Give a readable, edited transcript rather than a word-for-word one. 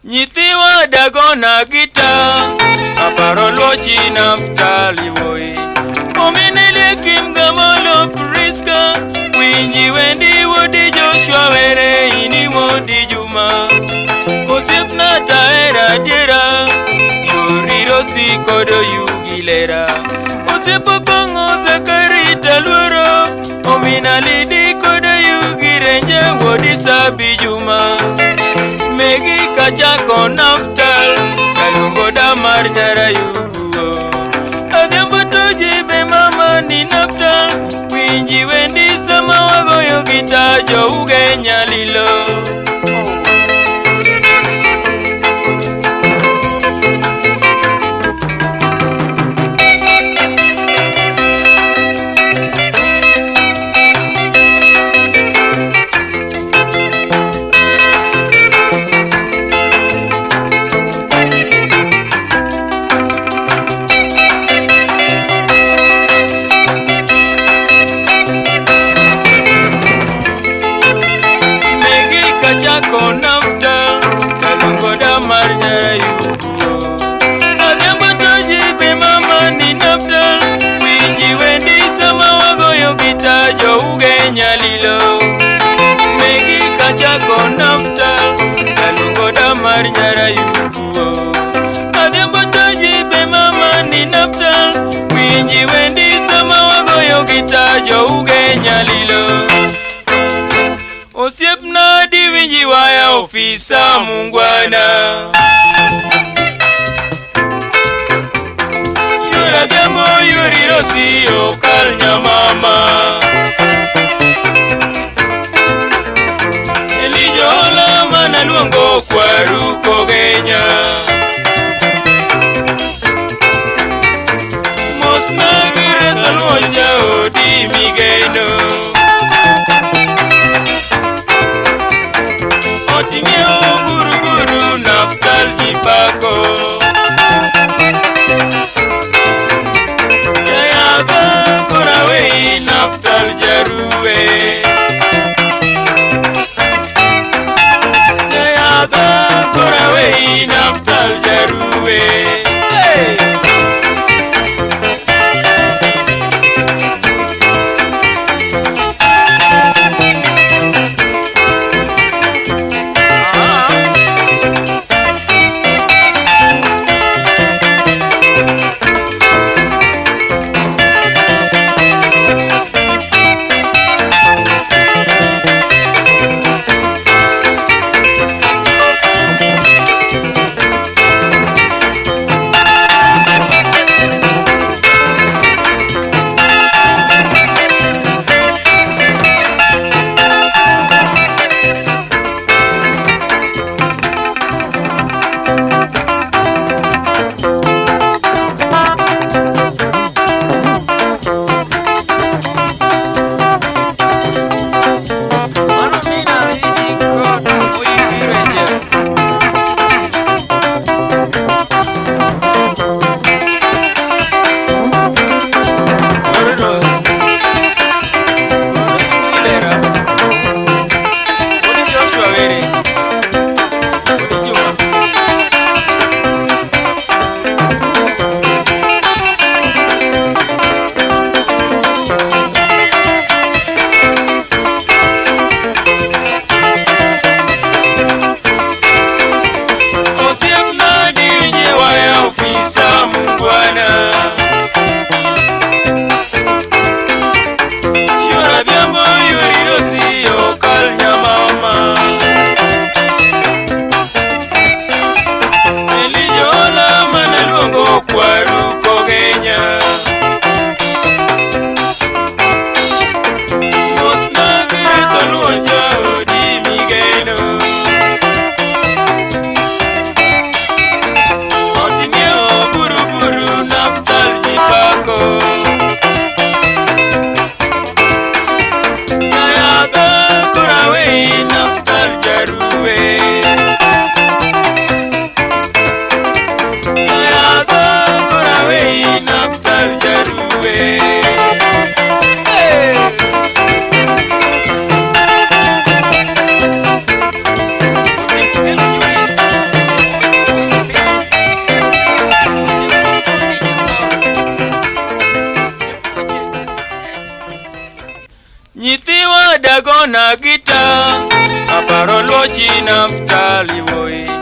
Nyithiwa dagona gita aparo Oluoch Naftal woy ominele Kim Gamolo Priska winji wendi wodi Joshua were ini wodi Juma osipna taera diera yoriro sikodo yugilera osipo kongo zakarita luoro ominalidi kodo yugirenje wodi Sabi Juma Megi kachako Naftal kalungo damar nyara yugo Adembo toji be mama ni Naftal winji wendi sama wagoyo gita jo uge nyalilo Naftal kalungo damar nyara yugo Adembo toji be mama ni Naftal winji wendi sama wagoyo gita jo uge nyalilo Megi kachako Naftal kalungo damar nyara yugo Adembo toji be mama ni Naftal winji wendi sama wagoyo gita jo uge nyalilo Osiepna divinji waya ofisa mungwana Yura demo yuri rosi okal nyamama Elijo hola mana luongo kwaru kogenya Mosna viresa luonja odi migeno Otimio guru Naftal jipako Jayaga korawe Naftal jaruwe Jayaga korawe Naftal jaruwe Hey! Nyithiwa dagona gita, aparo Oluochi Naftali woyi.